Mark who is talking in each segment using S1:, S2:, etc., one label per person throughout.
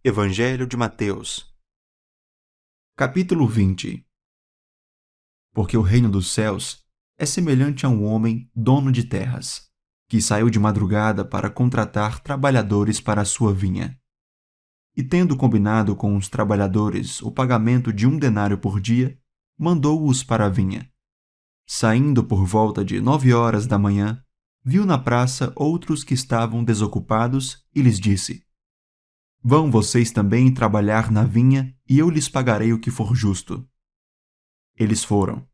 S1: Evangelho de Mateus, capítulo 20. Porque o reino dos céus é semelhante a um homem dono de terras, que saiu de madrugada para contratar trabalhadores para a sua vinha. E tendo combinado com os trabalhadores o pagamento de 1 denário por dia, mandou-os para a vinha. Saindo por volta de 9 horas da manhã, viu na praça outros que estavam desocupados e lhes disse: Vão vocês também trabalhar na vinha, e eu lhes pagarei o que for justo. Eles foram.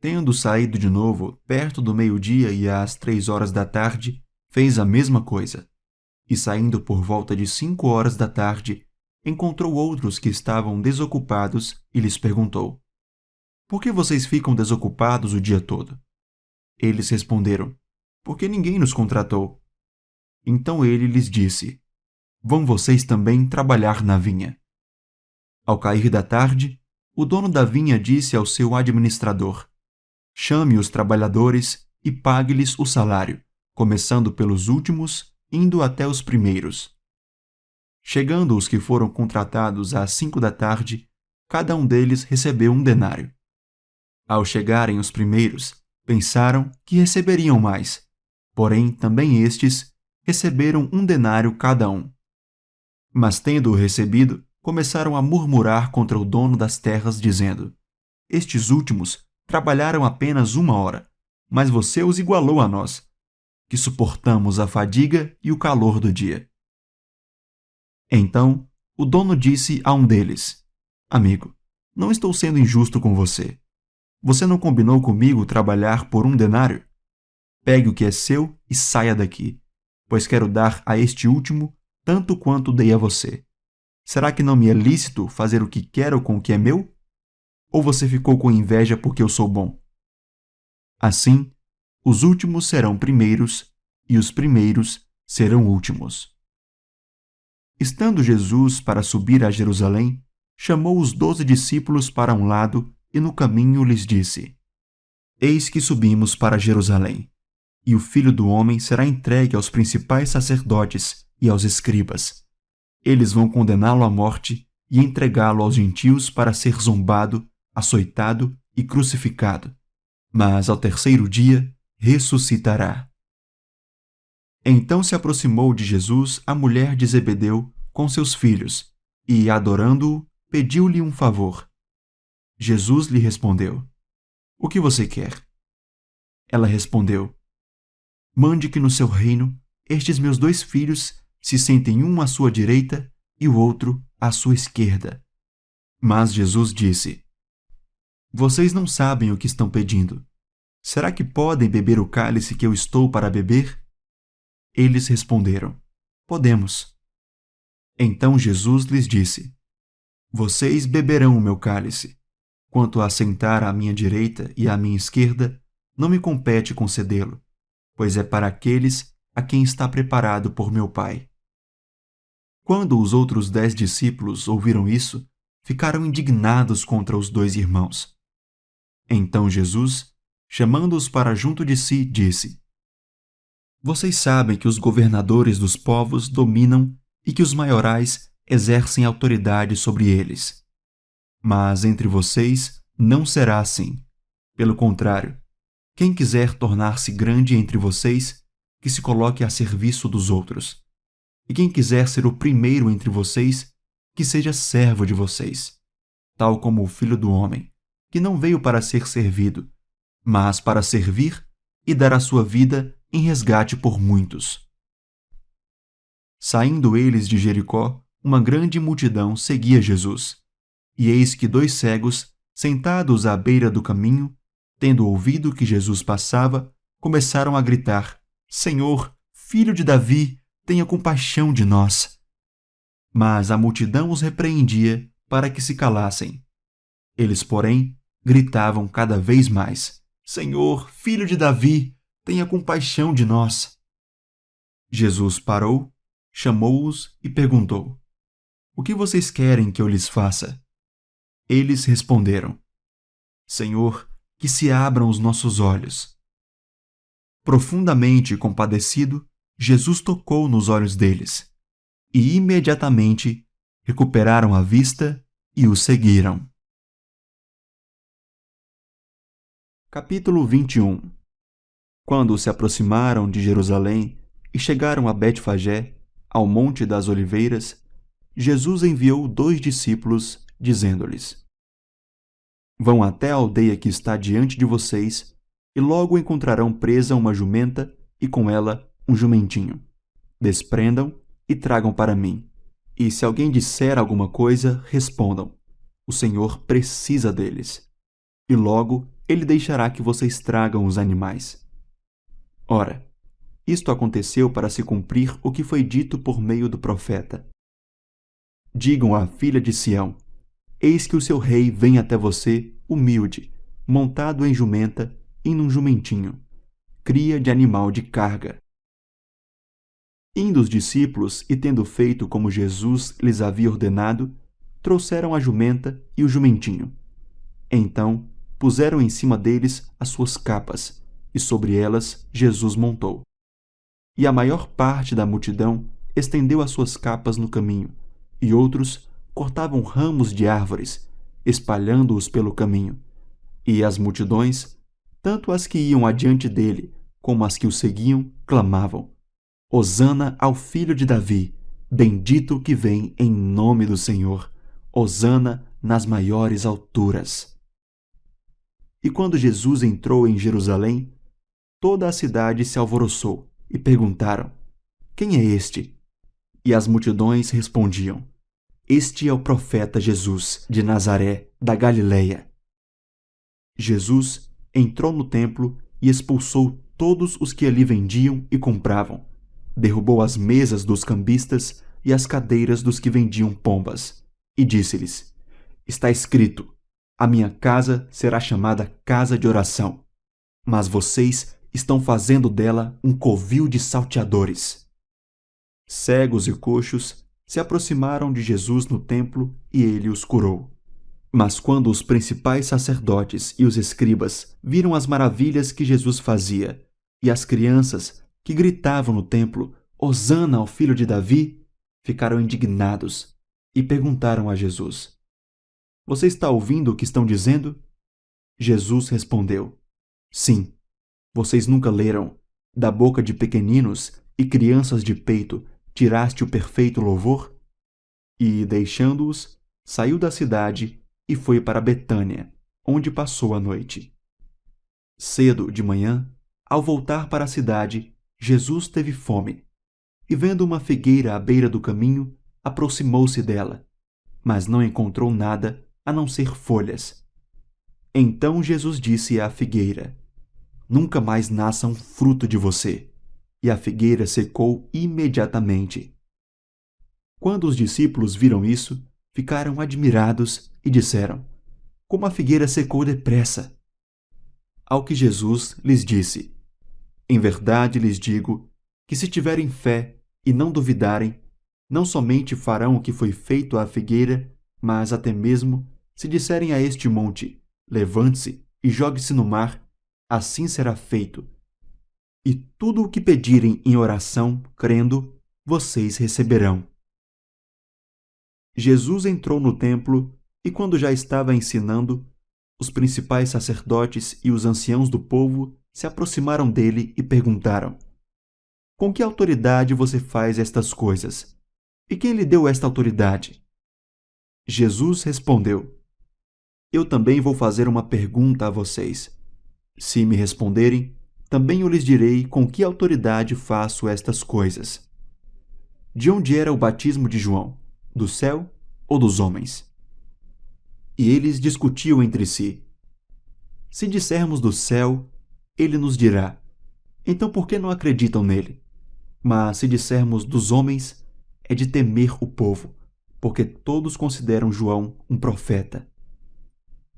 S1: Tendo saído de novo, perto do meio-dia e às 3 horas da tarde, fez a mesma coisa. E saindo por volta de 5 horas da tarde, encontrou outros que estavam desocupados e lhes perguntou: Por que vocês ficam desocupados o dia todo? Eles responderam: Porque ninguém nos contratou. Então ele lhes disse: Vão vocês também trabalhar na vinha. Ao cair da tarde, o dono da vinha disse ao seu administrador: Chame os trabalhadores e pague-lhes o salário, começando pelos últimos, indo até os primeiros. Chegando os que foram contratados às 5 da tarde, cada um deles recebeu 1 denário. Ao chegarem os primeiros, pensaram que receberiam mais, porém também estes receberam 1 denário cada um. Mas tendo-o recebido, começaram a murmurar contra o dono das terras, dizendo: Estes últimos trabalharam apenas 1 hora, mas você os igualou a nós, que suportamos a fadiga e o calor do dia. Então, o dono disse a um deles: Amigo, não estou sendo injusto com você. Você não combinou comigo trabalhar por 1 denário? Pegue o que é seu e saia daqui, pois quero dar a este último tanto quanto dei a você. Será que não me é lícito fazer o que quero com o que é meu? Ou você ficou com inveja porque eu sou bom? Assim, os últimos serão primeiros, e os primeiros serão últimos. Estando Jesus para subir a Jerusalém, chamou os 12 discípulos para um lado e no caminho lhes disse: Eis que subimos para Jerusalém, e o Filho do Homem será entregue aos principais sacerdotes e aos escribas. Eles vão condená-lo à morte e entregá-lo aos gentios para ser zombado, açoitado e crucificado. Mas ao terceiro dia ressuscitará. Então se aproximou de Jesus a mulher de Zebedeu com seus filhos, e, adorando-o, pediu-lhe um favor. Jesus lhe respondeu: O que você quer? Ela respondeu: Mande que no seu reino estes meus 2 filhos se sentem um à sua direita e o outro à sua esquerda. Mas Jesus disse: Vocês não sabem o que estão pedindo. Será que podem beber o cálice que eu estou para beber? Eles responderam: Podemos. Então Jesus lhes disse: Vocês beberão o meu cálice. Quanto a sentar à minha direita e à minha esquerda, não me compete concedê-lo, pois é para aqueles a quem está preparado por meu Pai. Quando os outros 10 discípulos ouviram isso, ficaram indignados contra os 2 irmãos. Então Jesus, chamando-os para junto de si, disse: Vocês sabem que os governadores dos povos dominam e que os maiorais exercem autoridade sobre eles. Mas entre vocês não será assim. Pelo contrário, quem quiser tornar-se grande entre vocês, que se coloque a serviço dos outros. E quem quiser ser o primeiro entre vocês, que seja servo de vocês, tal como o Filho do Homem, que não veio para ser servido, mas para servir e dar a sua vida em resgate por muitos. Saindo eles de Jericó, uma grande multidão seguia Jesus. E eis que 2 cegos, sentados à beira do caminho, tendo ouvido que Jesus passava, começaram a gritar: Senhor, Filho de Davi, tenha compaixão de nós. Mas a multidão os repreendia para que se calassem. Eles, porém, gritavam cada vez mais: Senhor, Filho de Davi, tenha compaixão de nós. Jesus parou, chamou-os e perguntou: O que vocês querem que eu lhes faça? Eles responderam: Senhor, que se abram os nossos olhos. Profundamente compadecido, Jesus tocou nos olhos deles, e imediatamente recuperaram a vista e o seguiram. Capítulo 21. Quando se aproximaram de Jerusalém e chegaram a Betfagé, ao Monte das Oliveiras, Jesus enviou 2 discípulos, dizendo-lhes: Vão até a aldeia que está diante de vocês, e logo encontrarão presa uma jumenta e com ela um jumentinho. Desprendam e tragam para mim. E se alguém disser alguma coisa, respondam: O Senhor precisa deles. E logo ele deixará que vocês tragam os animais. Ora, isto aconteceu para se cumprir o que foi dito por meio do profeta. Digam à filha de Sião: Eis que o seu rei vem até você, humilde, montado em jumenta e num jumentinho, cria de animal de carga. Indo os discípulos e tendo feito como Jesus lhes havia ordenado, trouxeram a jumenta e o jumentinho. Então puseram em cima deles as suas capas, e sobre elas Jesus montou. E a maior parte da multidão estendeu as suas capas no caminho, e outros cortavam ramos de árvores, espalhando-os pelo caminho. E as multidões, tanto as que iam adiante dele, como as que o seguiam, clamavam: Hosana ao filho de Davi, bendito o que vem em nome do Senhor, Hosana nas maiores alturas. E quando Jesus entrou em Jerusalém, toda a cidade se alvoroçou e perguntaram: Quem é este? E as multidões respondiam: Este é o profeta Jesus, de Nazaré, da Galileia. Jesus entrou no templo e expulsou todos os que ali vendiam e compravam. Derrubou as mesas dos cambistas e as cadeiras dos que vendiam pombas, e disse-lhes: Está escrito: A minha casa será chamada casa de oração, mas vocês estão fazendo dela um covil de salteadores. Cegos e coxos se aproximaram de Jesus no templo e ele os curou. Mas quando os principais sacerdotes e os escribas viram as maravilhas que Jesus fazia, e as crianças que gritavam no templo: Hosana ao filho de Davi, ficaram indignados e perguntaram a Jesus: Você está ouvindo o que estão dizendo? Jesus respondeu: Sim. Vocês nunca leram: Da boca de pequeninos e crianças de peito tiraste o perfeito louvor? E, deixando-os, saiu da cidade e foi para Betânia, onde passou a noite. Cedo de manhã, ao voltar para a cidade, Jesus teve fome, e vendo uma figueira à beira do caminho, aproximou-se dela, mas não encontrou nada a não ser folhas. Então Jesus disse à figueira: Nunca mais nasça um fruto de você. E a figueira secou imediatamente. Quando os discípulos viram isso, ficaram admirados e disseram: Como a figueira secou depressa! Ao que Jesus lhes disse: Em verdade lhes digo que se tiverem fé e não duvidarem, não somente farão o que foi feito à figueira, mas até mesmo, se disserem a este monte: Levante-se e jogue-se no mar, assim será feito. E tudo o que pedirem em oração, crendo, vocês receberão. Jesus entrou no templo e, quando já estava ensinando, os principais sacerdotes e os anciãos do povo se aproximaram dele e perguntaram: Com que autoridade você faz estas coisas? E quem lhe deu esta autoridade? Jesus respondeu: Eu também vou fazer uma pergunta a vocês. Se me responderem, também eu lhes direi com que autoridade faço estas coisas. De onde era o batismo de João? Do céu ou dos homens? E eles discutiam entre si. Se dissermos do céu, ele nos dirá: Então por que não acreditam nele? Mas se dissermos dos homens, é de temer o povo, porque todos consideram João um profeta.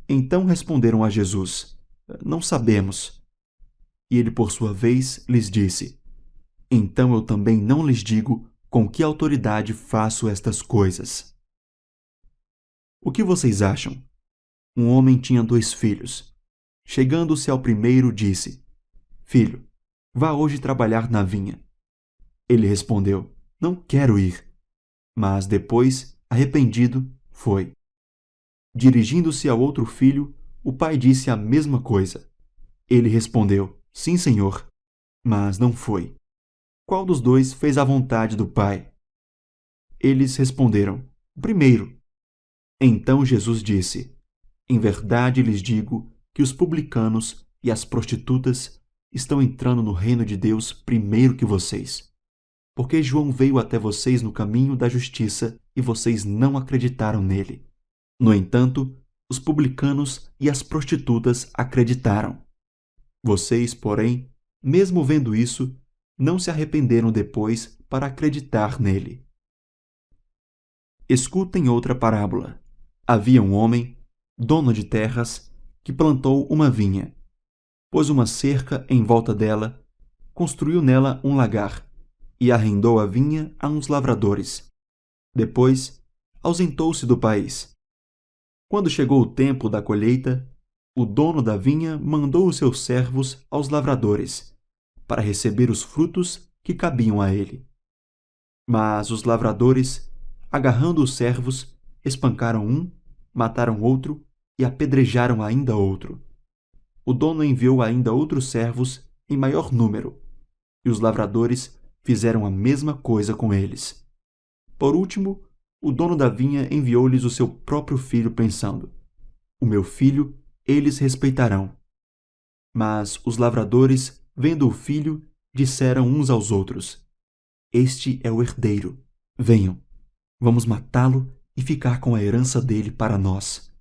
S1: Então responderam a Jesus: Não sabemos. E ele, por sua vez, lhes disse: Então eu também não lhes digo com que autoridade faço estas coisas. O que vocês acham? Um homem tinha 2 filhos. Chegando-se ao primeiro, disse: Filho, vá hoje trabalhar na vinha. Ele respondeu: Não quero ir. Mas depois Arrependido, foi. Dirigindo-se ao outro filho, o pai disse a mesma coisa. Ele respondeu: Sim, senhor. Mas não foi. Qual dos dois fez a vontade do pai? Eles responderam: O primeiro. Então Jesus disse: Em verdade lhes digo que os publicanos e as prostitutas estão entrando no reino de Deus primeiro que vocês. Porque João veio até vocês no caminho da justiça e vocês não acreditaram nele. No entanto, os publicanos e as prostitutas acreditaram. Vocês, porém, mesmo vendo isso, não se arrependeram depois para acreditar nele. Escutem outra parábola. Havia um homem, dono de terras, que plantou uma vinha. Pôs uma cerca em volta dela, construiu nela um lagar e arrendou a vinha a uns lavradores. Depois, ausentou-se do país. Quando chegou o tempo da colheita, o dono da vinha mandou os seus servos aos lavradores, para receber os frutos que cabiam a ele. Mas os lavradores, agarrando os servos, espancaram um, mataram outro e apedrejaram ainda outro. O dono enviou ainda outros servos em maior número, e os lavradores fizeram a mesma coisa com eles. Por último, o dono da vinha enviou-lhes o seu próprio filho, pensando: O meu filho eles respeitarão. Mas os lavradores, vendo o filho, disseram uns aos outros: Este é o herdeiro. Venham, vamos matá-lo e ficar com a herança dele para nós.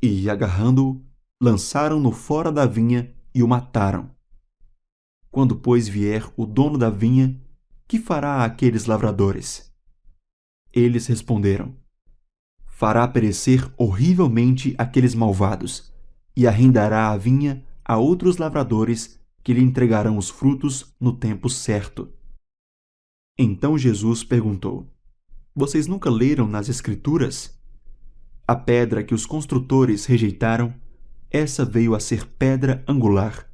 S1: E, agarrando-o, lançaram-no fora da vinha e o mataram. Quando, pois, vier o dono da vinha, que fará àqueles lavradores? Eles responderam: Fará perecer horrivelmente aqueles malvados, e arrendará a vinha a outros lavradores que lhe entregarão os frutos no tempo certo. Então Jesus perguntou: Vocês nunca leram nas Escrituras? A pedra que os construtores rejeitaram, essa veio a ser pedra angular.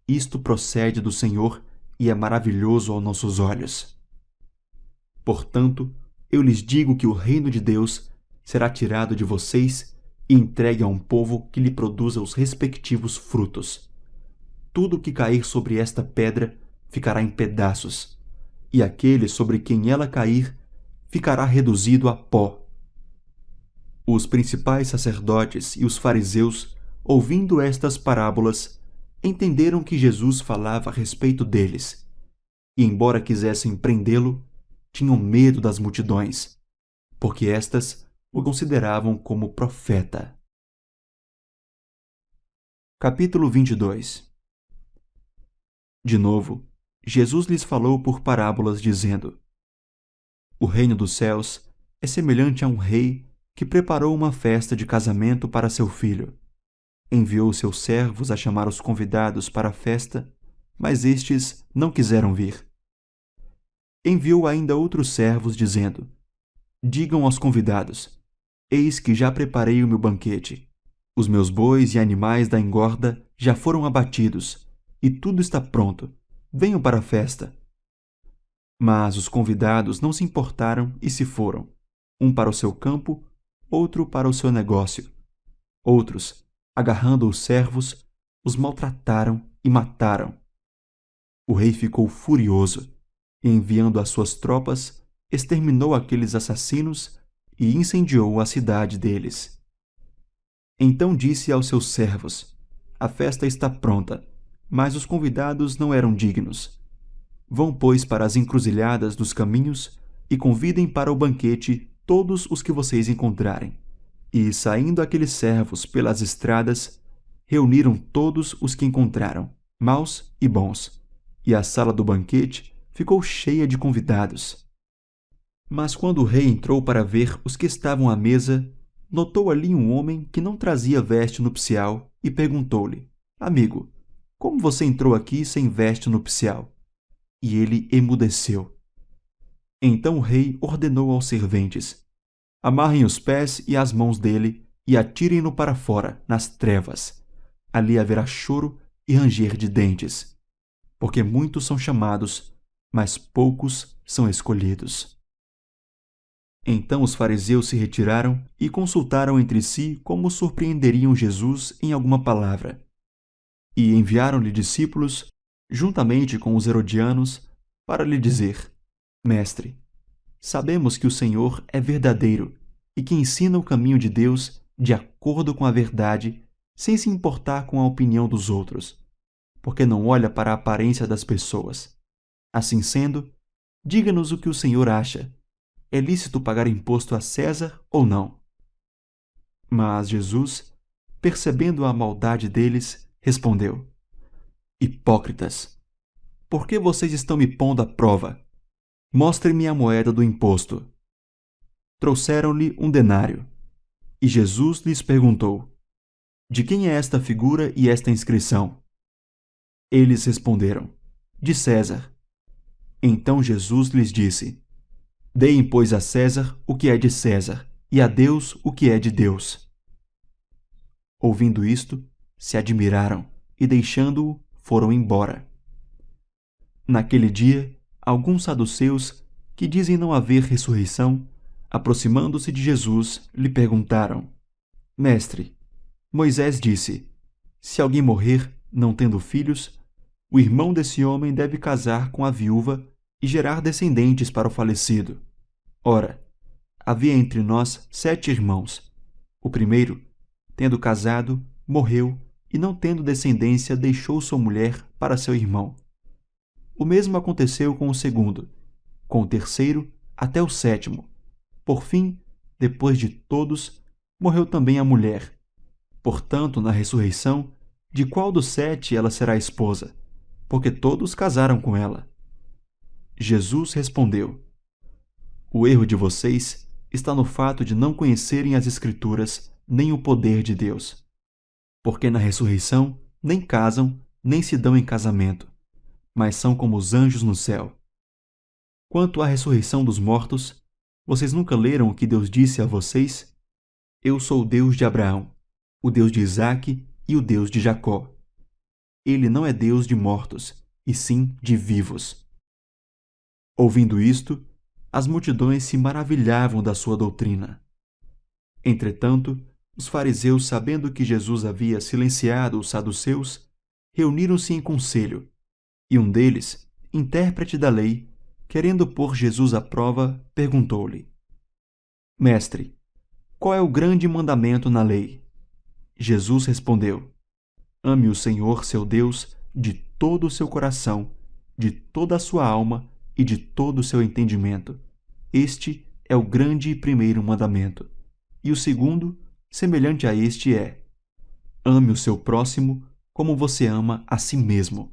S1: Isto procede do Senhor e é maravilhoso aos nossos olhos. Portanto, eu lhes digo que o reino de Deus será tirado de vocês e entregue a um povo que lhe produza os respectivos frutos. Tudo que cair sobre esta pedra ficará em pedaços, e aquele sobre quem ela cair ficará reduzido a pó. Os principais sacerdotes e os fariseus, ouvindo estas parábolas, entenderam que Jesus falava a respeito deles, e, embora quisessem prendê-lo, tinham medo das multidões, porque estas o consideravam como profeta. Capítulo 22. De novo, Jesus lhes falou por parábolas, dizendo: O reino dos céus é semelhante a um rei que preparou uma festa de casamento para seu filho. Enviou seus servos a chamar os convidados para a festa, mas estes não quiseram vir. Enviou ainda outros servos, dizendo: Digam aos convidados: Eis que já preparei o meu banquete. Os meus bois e animais da engorda já foram abatidos, e tudo está pronto. Venham para a festa. Mas os convidados não se importaram e se foram, um para o seu campo, outro para o seu negócio. Outros, agarrando os servos, os maltrataram e mataram. O rei ficou furioso e, enviando as suas tropas, exterminou aqueles assassinos e incendiou a cidade deles. Então disse aos seus servos: A festa está pronta, mas os convidados não eram dignos. Vão, pois, para as encruzilhadas dos caminhos e convidem para o banquete todos os que vocês encontrarem. E, saindo aqueles servos pelas estradas, reuniram todos os que encontraram, maus e bons, e a sala do banquete ficou cheia de convidados. Mas quando o rei entrou para ver os que estavam à mesa, notou ali um homem que não trazia veste nupcial e perguntou-lhe: Amigo, como você entrou aqui sem veste nupcial? E ele emudeceu. Então o rei ordenou aos serventes: Amarrem os pés e as mãos dele e atirem-no para fora, nas trevas. Ali haverá choro e ranger de dentes, porque muitos são chamados, mas poucos são escolhidos. Então os fariseus se retiraram e consultaram entre si como surpreenderiam Jesus em alguma palavra. E enviaram-lhe discípulos, juntamente com os herodianos, para lhe dizer: Mestre, sabemos que o Senhor é verdadeiro e que ensina o caminho de Deus de acordo com a verdade, sem se importar com a opinião dos outros, porque não olha para a aparência das pessoas. Assim sendo, diga-nos o que o Senhor acha. É lícito pagar imposto a César ou não? Mas Jesus, percebendo a maldade deles, respondeu: Hipócritas, por que vocês estão me pondo à prova? Mostrem-me a moeda do imposto. Trouxeram-lhe um denário. E Jesus lhes perguntou: De quem é esta figura e esta inscrição? Eles responderam: De César. Então Jesus lhes disse: Deem, pois, a César o que é de César, e a Deus o que é de Deus. Ouvindo isto, se admiraram e, deixando-o, foram embora. Naquele dia, alguns saduceus, que dizem não haver ressurreição, aproximando-se de Jesus, lhe perguntaram: Mestre, Moisés disse: Se alguém morrer, não tendo filhos, o irmão desse homem deve casar com a viúva e gerar descendentes para o falecido. Ora, havia entre nós 7 irmãos. O primeiro, tendo casado, morreu e, não tendo descendência, deixou sua mulher para seu irmão. O mesmo aconteceu com o segundo, com o terceiro até o 7º. Por fim, depois de todos, morreu também a mulher. Portanto, na ressurreição, de qual dos 7 ela será esposa? Porque todos casaram com ela. Jesus respondeu: O erro de vocês está no fato de não conhecerem as Escrituras nem o poder de Deus. Porque na ressurreição nem casam, nem se dão em casamento, mas são como os anjos no céu. Quanto à ressurreição dos mortos, vocês nunca leram o que Deus disse a vocês? Eu sou o Deus de Abraão, o Deus de Isaque e o Deus de Jacó. Ele não é Deus de mortos, e sim de vivos. Ouvindo isto, as multidões se maravilhavam da sua doutrina. Entretanto, os fariseus, sabendo que Jesus havia silenciado os saduceus, reuniram-se em conselho, e um deles, intérprete da lei, querendo pôr Jesus à prova, perguntou-lhe: Mestre, qual é o grande mandamento na lei? Jesus respondeu: Ame o Senhor, seu Deus, de todo o seu coração, de toda a sua alma e de todo o seu entendimento. Este é o grande e primeiro mandamento. E o segundo, semelhante a este, é: ame o seu próximo como você ama a si mesmo.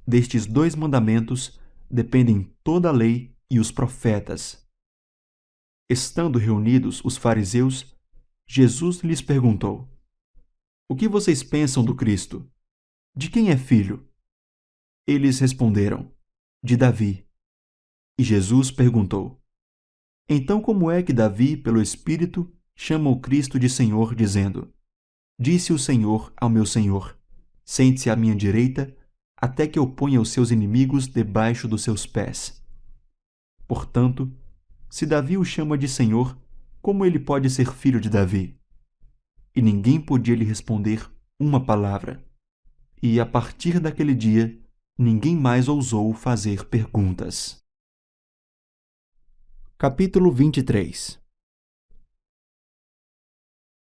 S1: Destes 2 mandamentos dependem toda a lei e os profetas. Estando reunidos os fariseus, Jesus lhes perguntou: O que vocês pensam do Cristo? De quem é filho? Eles responderam: De Davi. E Jesus perguntou: Então como é que Davi, pelo Espírito, chama o Cristo de Senhor, dizendo: Disse o Senhor ao meu Senhor: Sente-se à minha direita, até que eu ponha os seus inimigos debaixo dos seus pés. Portanto, se Davi o chama de Senhor, como ele pode ser filho de Davi? E ninguém podia lhe responder uma palavra. E, a partir daquele dia, ninguém mais ousou fazer perguntas. Capítulo 23.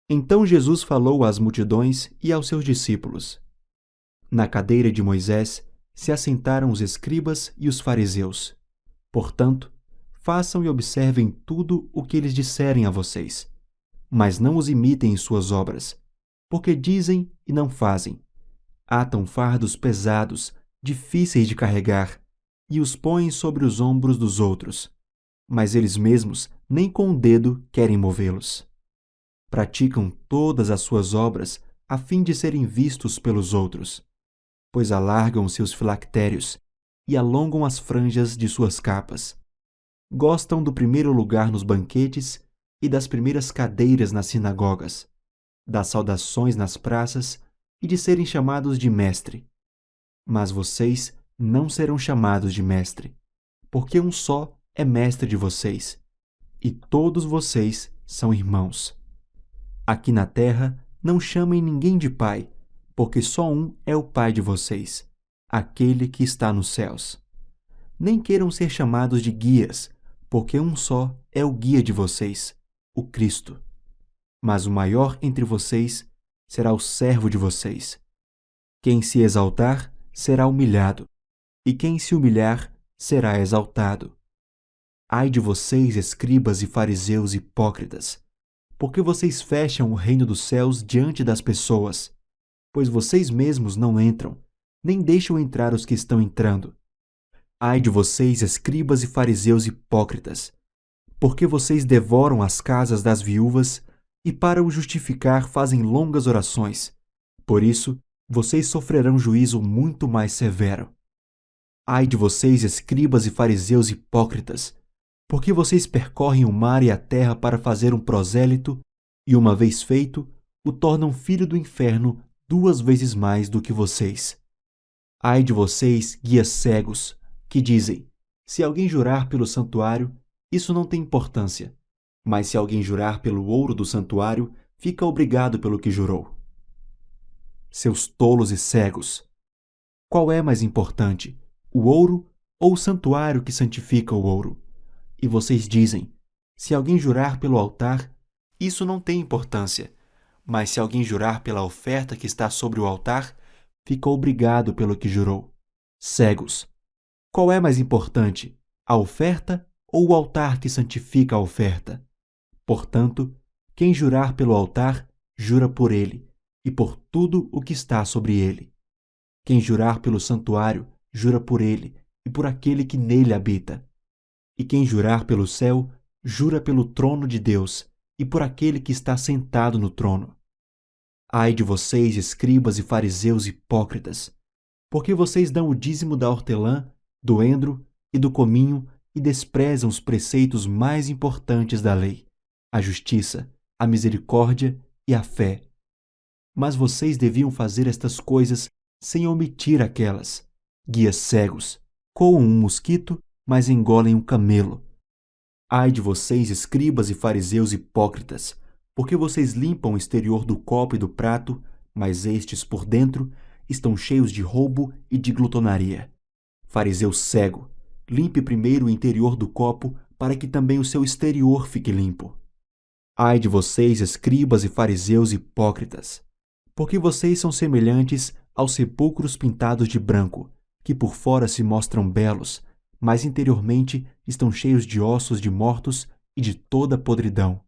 S1: Então Jesus falou às multidões e aos seus discípulos. Na cadeira de Moisés se assentaram os escribas e os fariseus. Portanto, façam e observem tudo o que eles disserem a vocês, mas não os imitem em suas obras, porque dizem e não fazem. Atam fardos pesados, difíceis de carregar, e os põem sobre os ombros dos outros, mas eles mesmos nem com o dedo querem movê-los. Praticam todas as suas obras a fim de serem vistos pelos outros, pois alargam seus filactérios e alongam as franjas de suas capas. Gostam do primeiro lugar nos banquetes e das primeiras cadeiras nas sinagogas, das saudações nas praças e de serem chamados de mestre. Mas vocês não serão chamados de mestre, porque um só é mestre de vocês, e todos vocês são irmãos. Aqui na terra, não chamem ninguém de pai, porque só um é o pai de vocês, aquele que está nos céus. Nem queiram ser chamados de guias, porque um só é o guia de vocês, o Cristo. Mas o maior entre vocês será o servo de vocês. Quem se exaltar será humilhado, e quem se humilhar será exaltado. Ai de vocês, escribas e fariseus hipócritas, porque vocês fecham o reino dos céus diante das pessoas, pois vocês mesmos não entram, nem deixam entrar os que estão entrando. Ai de vocês, escribas e fariseus hipócritas, porque vocês devoram as casas das viúvas e, para o justificar, fazem longas orações. Por isso, vocês sofrerão juízo muito mais severo. Ai de vocês, escribas e fariseus hipócritas, porque vocês percorrem o mar e a terra para fazer um prosélito, e uma vez feito, o tornam filho do inferno 2 vezes mais do que vocês. Ai de vocês, guias cegos, que dizem: se alguém jurar pelo santuário, isso não tem importância, mas se alguém jurar pelo ouro do santuário, fica obrigado pelo que jurou. Seus tolos e cegos! Qual é mais importante, o ouro ou o santuário que santifica o ouro? E vocês dizem: se alguém jurar pelo altar, isso não tem importância, mas se alguém jurar pela oferta que está sobre o altar, fica obrigado pelo que jurou. Cegos! Qual é mais importante, a oferta ou o altar que santifica a oferta? Portanto, quem jurar pelo altar, jura por ele, e por tudo o que está sobre ele. Quem jurar pelo santuário, jura por ele, e por aquele que nele habita. E quem jurar pelo céu, jura pelo trono de Deus, e por aquele que está sentado no trono. Ai de vocês, escribas e fariseus hipócritas, porque vocês dão o dízimo da hortelã, do endro e do cominho e desprezam os preceitos mais importantes da lei, a justiça, a misericórdia e a fé. Mas vocês deviam fazer estas coisas sem omitir aquelas. Guias cegos, coam um mosquito, mas engolem um camelo. Ai de vocês, escribas e fariseus hipócritas, porque vocês limpam o exterior do copo e do prato, mas estes, por dentro, estão cheios de roubo e de glutonaria. Fariseu cego, limpe primeiro o interior do copo, para que também o seu exterior fique limpo. Ai de vocês, escribas e fariseus hipócritas, porque vocês são semelhantes aos sepulcros pintados de branco, que por fora se mostram belos, mas interiormente estão cheios de ossos de mortos e de toda podridão.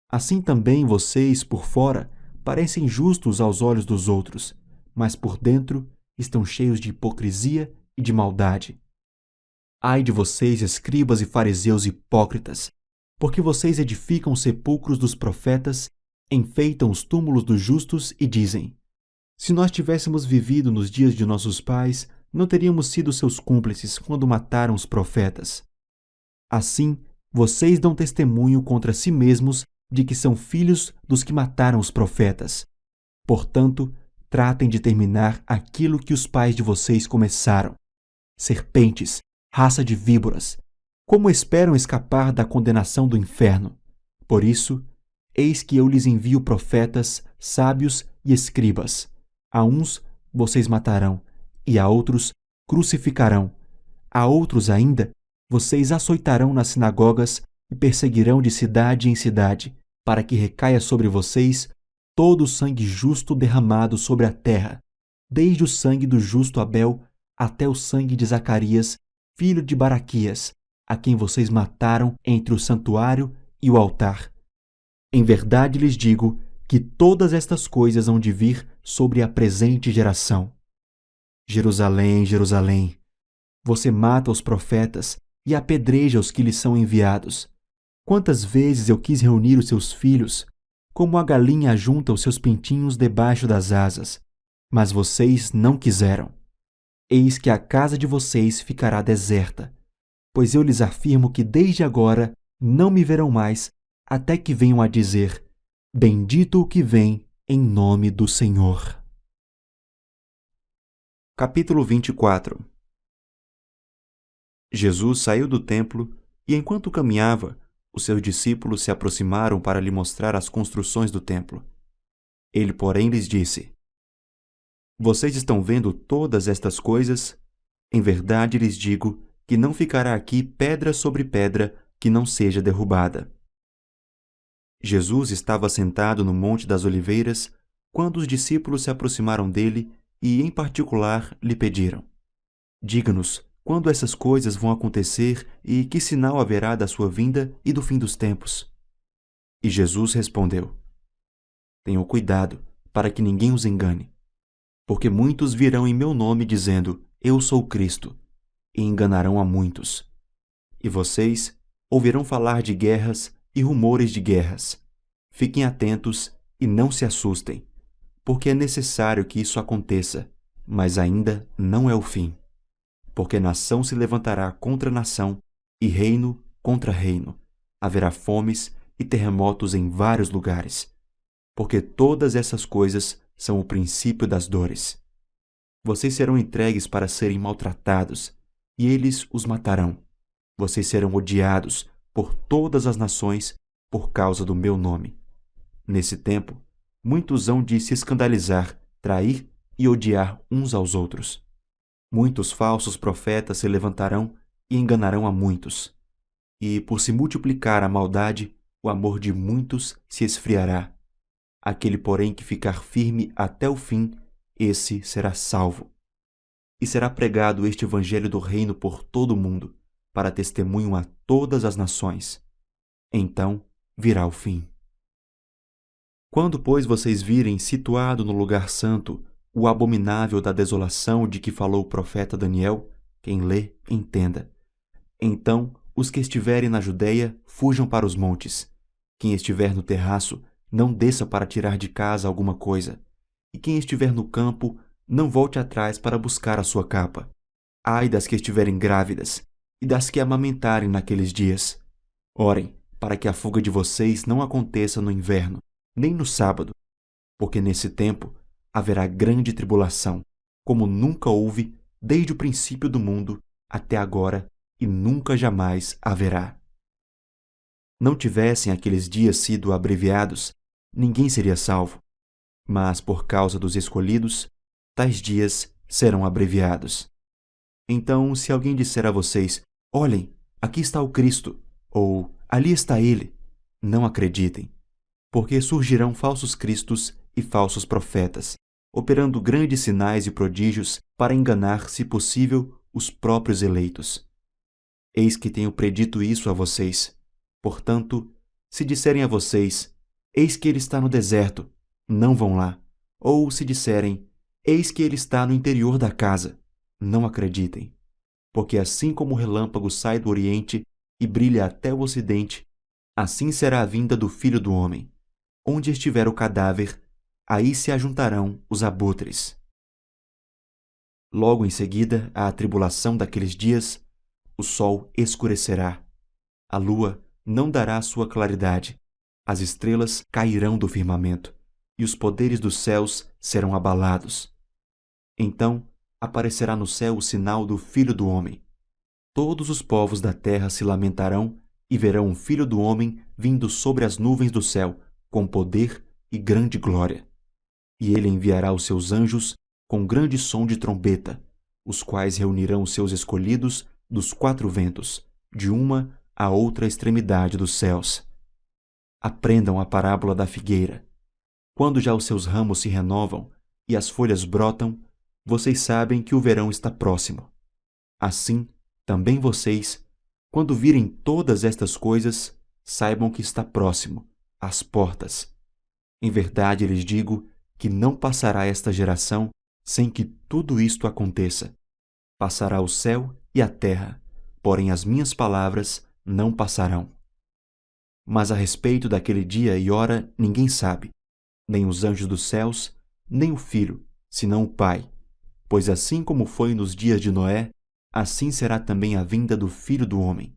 S1: Assim também vocês, por fora, parecem justos aos olhos dos outros, mas por dentro estão cheios de hipocrisia e de maldade. Ai de vocês, escribas e fariseus hipócritas, porque vocês edificam os sepulcros dos profetas, enfeitam os túmulos dos justos e dizem: se nós tivéssemos vivido nos dias de nossos pais, não teríamos sido seus cúmplices quando mataram os profetas. Assim, vocês dão testemunho contra si mesmos de que são filhos dos que mataram os profetas. Portanto, tratem de terminar aquilo que os pais de vocês começaram. Serpentes, raça de víboras, como esperam escapar da condenação do inferno? Por isso, eis que eu lhes envio profetas, sábios e escribas. A uns vocês matarão, e a outros crucificarão. A outros ainda vocês açoitarão nas sinagogas e perseguirão de cidade em cidade, para que recaia sobre vocês todo o sangue justo derramado sobre a terra, desde o sangue do justo Abel até o sangue de Zacarias, filho de Baraquias, a quem vocês mataram entre o santuário e o altar. Em verdade lhes digo que todas estas coisas hão de vir sobre a presente geração. Jerusalém, Jerusalém, você mata os profetas e apedreja os que lhes são enviados. Quantas vezes eu quis reunir os seus filhos, como a galinha ajunta os seus pintinhos debaixo das asas, mas vocês não quiseram. Eis que a casa de vocês ficará deserta, pois eu lhes afirmo que desde agora não me verão mais, até que venham a dizer: bendito o que vem em nome do Senhor. Capítulo 24. Jesus saiu do templo e, enquanto caminhava, Os seus discípulos se aproximaram para lhe mostrar as construções do templo. Ele, porém, lhes disse: Vocês estão vendo todas estas coisas? Em verdade lhes digo que não ficará aqui pedra sobre pedra que não seja derrubada. Jesus estava sentado no Monte das Oliveiras quando os discípulos se aproximaram dele e, em particular, lhe pediram: Diga-nos quando essas coisas vão acontecer e que sinal haverá da sua vinda e do fim dos tempos. E Jesus respondeu: Tenham cuidado para que ninguém os engane, porque muitos virão em meu nome dizendo: Eu sou Cristo, e enganarão a muitos. E vocês ouvirão falar de guerras e rumores de guerras. Fiquem atentos e não se assustem, porque é necessário que isso aconteça, mas ainda não é o fim. Porque nação se levantará contra nação e reino contra reino. Haverá fomes e terremotos em vários lugares. Porque todas essas coisas são o princípio das dores. Vocês serão entregues para serem maltratados, e eles os matarão. Vocês serão odiados por todas as nações por causa do meu nome. Nesse tempo, muitos hão de se escandalizar, trair e odiar uns aos outros. Muitos falsos profetas se levantarão e enganarão a muitos. E, por se multiplicar a maldade, o amor de muitos se esfriará. Aquele, porém, que ficar firme até o fim, esse será salvo. E será pregado este evangelho do reino por todo o mundo, para testemunho a todas as nações. Então virá o fim. Quando, pois, vocês virem situado no lugar santo o abominável da desolação de que falou o profeta Daniel, quem lê, entenda. Então os que estiverem na Judeia fujam para os montes. Quem estiver no terraço, não desça para tirar de casa alguma coisa. E quem estiver no campo, não volte atrás para buscar a sua capa. Ai das que estiverem grávidas, e das que amamentarem naqueles dias. Orem, para que a fuga de vocês não aconteça no inverno, nem no sábado, porque nesse tempo haverá grande tribulação, como nunca houve desde o princípio do mundo até agora, e nunca jamais haverá. Não tivessem aqueles dias sido abreviados, ninguém seria salvo. Mas por causa dos escolhidos, tais dias serão abreviados. Então, se alguém disser a vocês: Olhem, aqui está o Cristo, ou ali está ele, não acreditem, porque surgirão falsos cristos e falsos profetas, operando grandes sinais e prodígios para enganar, se possível, os próprios eleitos. Eis que tenho predito isso a vocês. Portanto, se disserem a vocês: Eis que ele está no deserto, não vão lá. Ou se disserem: Eis que ele está no interior da casa, não acreditem. Porque assim como o relâmpago sai do oriente e brilha até o ocidente, assim será a vinda do Filho do Homem. Onde estiver o cadáver, aí se ajuntarão os abutres. Logo em seguida à tribulação daqueles dias, o sol escurecerá, a lua não dará sua claridade, as estrelas cairão do firmamento, e os poderes dos céus serão abalados. Então aparecerá no céu o sinal do Filho do Homem. Todos os povos da terra se lamentarão e verão o Filho do Homem vindo sobre as nuvens do céu, com poder e grande glória. E ele enviará os seus anjos com grande som de trombeta, os quais reunirão os seus escolhidos dos quatro ventos, de uma à outra extremidade dos céus. Aprendam a parábola da figueira. Quando já os seus ramos se renovam e as folhas brotam, vocês sabem que o verão está próximo. Assim, também vocês, quando virem todas estas coisas, saibam que está próximo, às portas. Em verdade lhes digo que não passará esta geração sem que tudo isto aconteça. Passará o céu e a terra, porém as minhas palavras não passarão. Mas a respeito daquele dia e hora ninguém sabe, nem os anjos dos céus, nem o Filho, senão o Pai. Pois assim como foi nos dias de Noé, assim será também a vinda do Filho do Homem.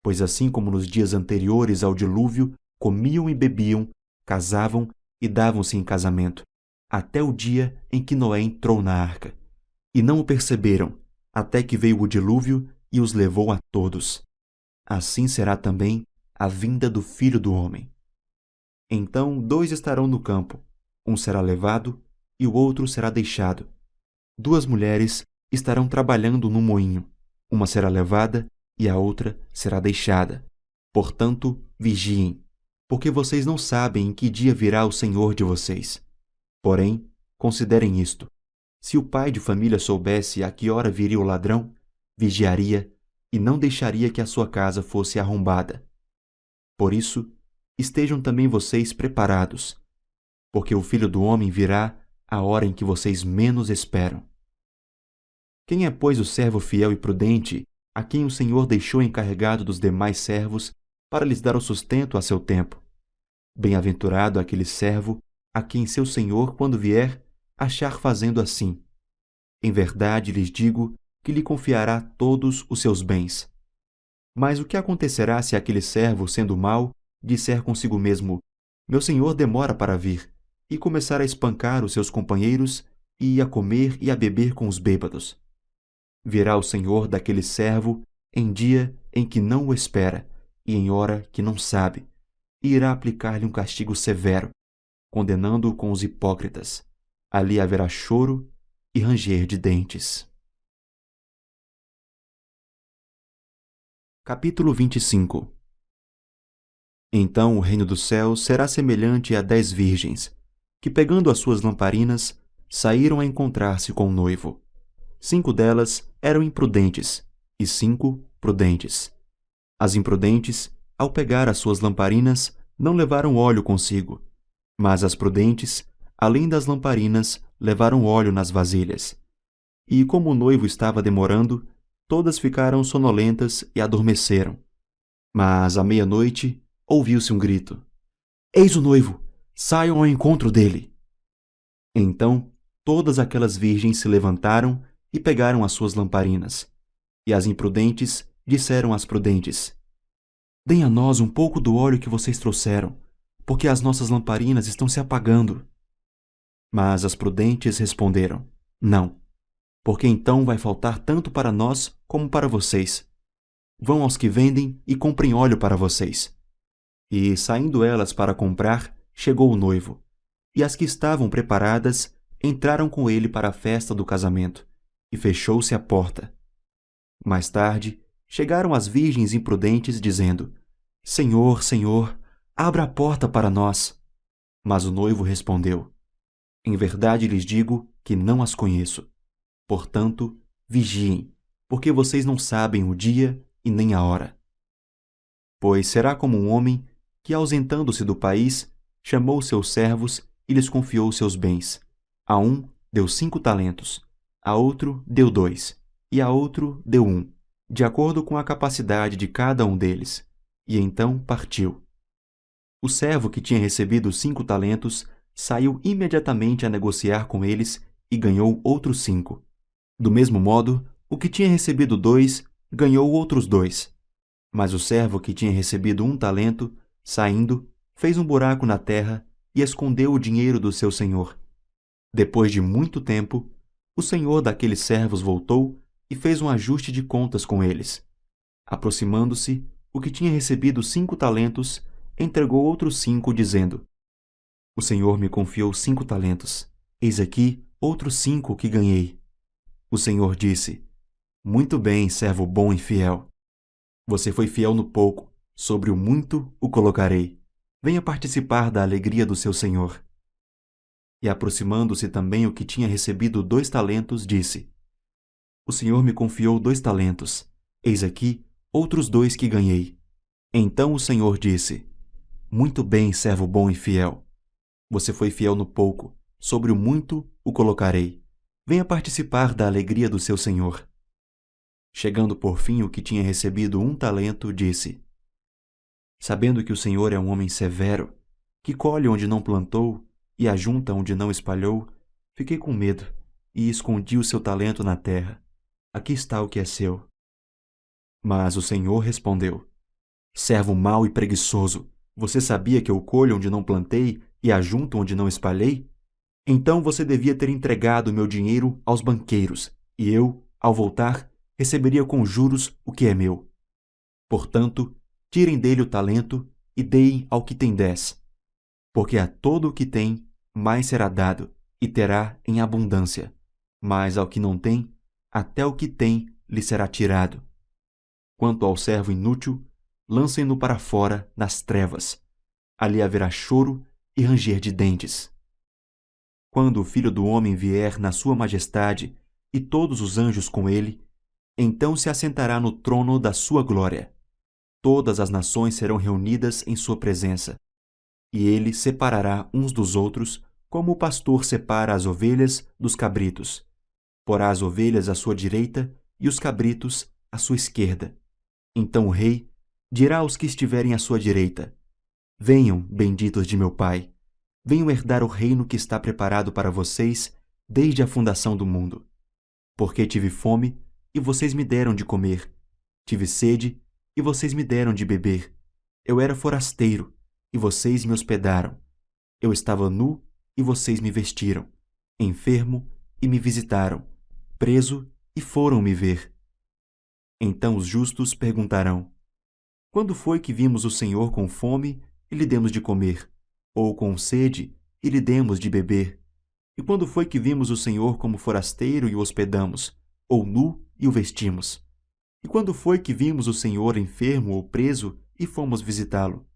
S1: Pois assim como nos dias anteriores ao dilúvio, comiam e bebiam, casavam e davam-se em casamento, até o dia em que Noé entrou na arca. E não o perceberam, até que veio o dilúvio e os levou a todos. Assim será também a vinda do Filho do Homem. Então 2 estarão no campo, um será levado e o outro será deixado. 2 mulheres estarão trabalhando no moinho, uma será levada e a outra será deixada. Portanto, vigiem, porque vocês não sabem em que dia virá o Senhor de vocês. Porém, considerem isto: se o pai de família soubesse a que hora viria o ladrão, vigiaria e não deixaria que a sua casa fosse arrombada. Por isso, estejam também vocês preparados, porque o Filho do Homem virá à hora em que vocês menos esperam. Quem é, pois, o servo fiel e prudente, a quem o Senhor deixou encarregado dos demais servos para lhes dar o sustento a seu tempo? Bem-aventurado aquele servo a quem seu senhor, quando vier, achar fazendo assim. Em verdade lhes digo que lhe confiará todos os seus bens. Mas o que acontecerá se aquele servo, sendo mau, disser consigo mesmo: meu senhor demora para vir, e começar a espancar os seus companheiros e a comer e a beber com os bêbados? Virá o senhor daquele servo em dia em que não o espera e em hora que não sabe, e irá aplicar-lhe um castigo severo, condenando-o com os hipócritas. Ali haverá choro e ranger de dentes. Capítulo 25. Então o reino dos céus será semelhante a 10 virgens, que, pegando as suas lamparinas, saíram a encontrar-se com o noivo. 5 delas eram imprudentes e 5 prudentes. As imprudentes, ao pegar as suas lamparinas, não levaram óleo consigo, mas as prudentes, além das lamparinas, levaram óleo nas vasilhas. E como o noivo estava demorando, todas ficaram sonolentas e adormeceram. Mas à meia-noite ouviu-se um grito: eis o noivo! Saiam ao encontro dele! Então todas aquelas virgens se levantaram e pegaram as suas lamparinas. E as imprudentes disseram às prudentes: deem a nós um pouco do óleo que vocês trouxeram, porque as nossas lamparinas estão se apagando. Mas as prudentes responderam: não, porque então vai faltar tanto para nós como para vocês. Vão aos que vendem e comprem óleo para vocês. E, saindo elas para comprar, chegou o noivo, e as que estavam preparadas entraram com ele para a festa do casamento, e fechou-se a porta. Mais tarde, chegaram as virgens imprudentes, dizendo: Senhor, Senhor, abra a porta para nós. Mas o noivo respondeu: em verdade lhes digo que não as conheço. Portanto, vigiem, porque vocês não sabem o dia e nem a hora. Pois será como um homem que, ausentando-se do país, chamou seus servos e lhes confiou seus bens. A um deu 5 talentos, a outro deu 2, e a outro deu 1, de acordo com a capacidade de cada um deles. E então partiu. O servo que tinha recebido 5 talentos saiu imediatamente a negociar com eles e ganhou outros 5. Do mesmo modo, o que tinha recebido 2 ganhou outros 2. Mas o servo que tinha recebido 1 talento, saindo, fez um buraco na terra e escondeu o dinheiro do seu senhor. Depois de muito tempo, o senhor daqueles servos voltou e fez um ajuste de contas com eles. Aproximando-se, o que tinha recebido 5 talentos entregou outros 5, dizendo: o senhor me confiou 5 talentos. Eis aqui outros 5 que ganhei. O senhor disse: muito bem, servo bom e fiel. Você foi fiel no pouco, sobre o muito o colocarei. Venha participar da alegria do seu senhor. E aproximando-se também o que tinha recebido 2 talentos, disse: o senhor me confiou 2 talentos. Eis aqui outros 2 que ganhei. Então o senhor disse: muito bem, servo bom e fiel. Você foi fiel no pouco, sobre o muito o colocarei. Venha participar da alegria do seu senhor. Chegando por fim o que tinha recebido 1 talento, disse: sabendo que o senhor é um homem severo, que colhe onde não plantou e ajunta onde não espalhou, fiquei com medo e escondi o seu talento na terra. Aqui está o que é seu. Mas o senhor respondeu: servo mau e preguiçoso, você sabia que eu colho onde não plantei e ajunto onde não espalhei? Então você devia ter entregado meu dinheiro aos banqueiros, e eu, ao voltar, receberia com juros o que é meu. Portanto, tirem dele o talento e deem ao que tem 10. Porque a todo o que tem, mais será dado, e terá em abundância. Mas ao que não tem, até o que tem lhe será tirado. Quanto ao servo inútil, lancem-no para fora nas trevas. Ali haverá choro e ranger de dentes. Quando o Filho do Homem vier na sua majestade e todos os anjos com ele, então se assentará no trono da sua glória. Todas as nações serão reunidas em sua presença, e ele separará uns dos outros, como o pastor separa as ovelhas dos cabritos. Porá as ovelhas à sua direita e os cabritos à sua esquerda. Então o rei dirá aos que estiverem à sua direita: Venham, benditos de meu Pai, venham herdar o reino que está preparado para vocês desde a fundação do mundo. Porque tive fome, e vocês me deram de comer. Tive sede, e vocês me deram de beber. Eu era forasteiro, e vocês me hospedaram. Eu estava nu, e vocês me vestiram. Enfermo, e me visitaram. Preso, e foram me ver. Então os justos perguntarão: Quando foi que vimos o Senhor com fome e lhe demos de comer? Ou com sede e lhe demos de beber? E quando foi que vimos o Senhor como forasteiro e o hospedamos? Ou nu e o vestimos? E quando foi que vimos o Senhor enfermo ou preso e fomos visitá-lo?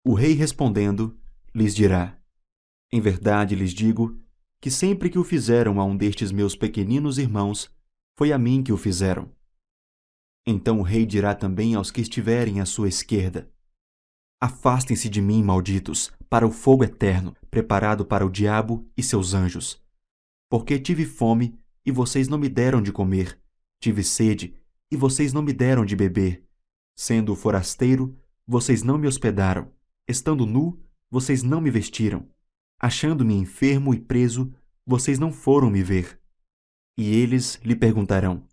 S1: O rei respondendo, lhes dirá: Em verdade lhes digo que sempre que o fizeram a um destes meus pequeninos irmãos, foi a mim que o fizeram. Então o rei dirá também aos que estiverem à sua esquerda: Afastem-se de mim, malditos, para o fogo eterno, preparado para o diabo e seus anjos. Porque tive fome, e vocês não me deram de comer. Tive sede, e vocês não me deram de beber. Sendo forasteiro, vocês não me hospedaram. Estando nu, vocês não me vestiram. Achando-me enfermo e preso, vocês não foram me ver. E eles lhe perguntarão: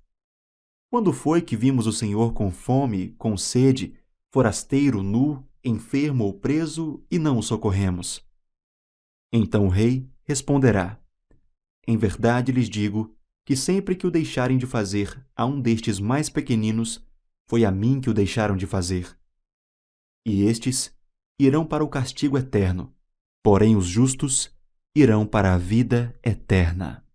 S1: Quando foi que vimos o Senhor com fome, com sede, forasteiro, nu, enfermo ou preso, e não o socorremos? Então o rei responderá: Em verdade lhes digo que sempre que o deixarem de fazer a um destes mais pequeninos, foi a mim que o deixaram de fazer. E estes irão para o castigo eterno, porém os justos irão para a vida eterna.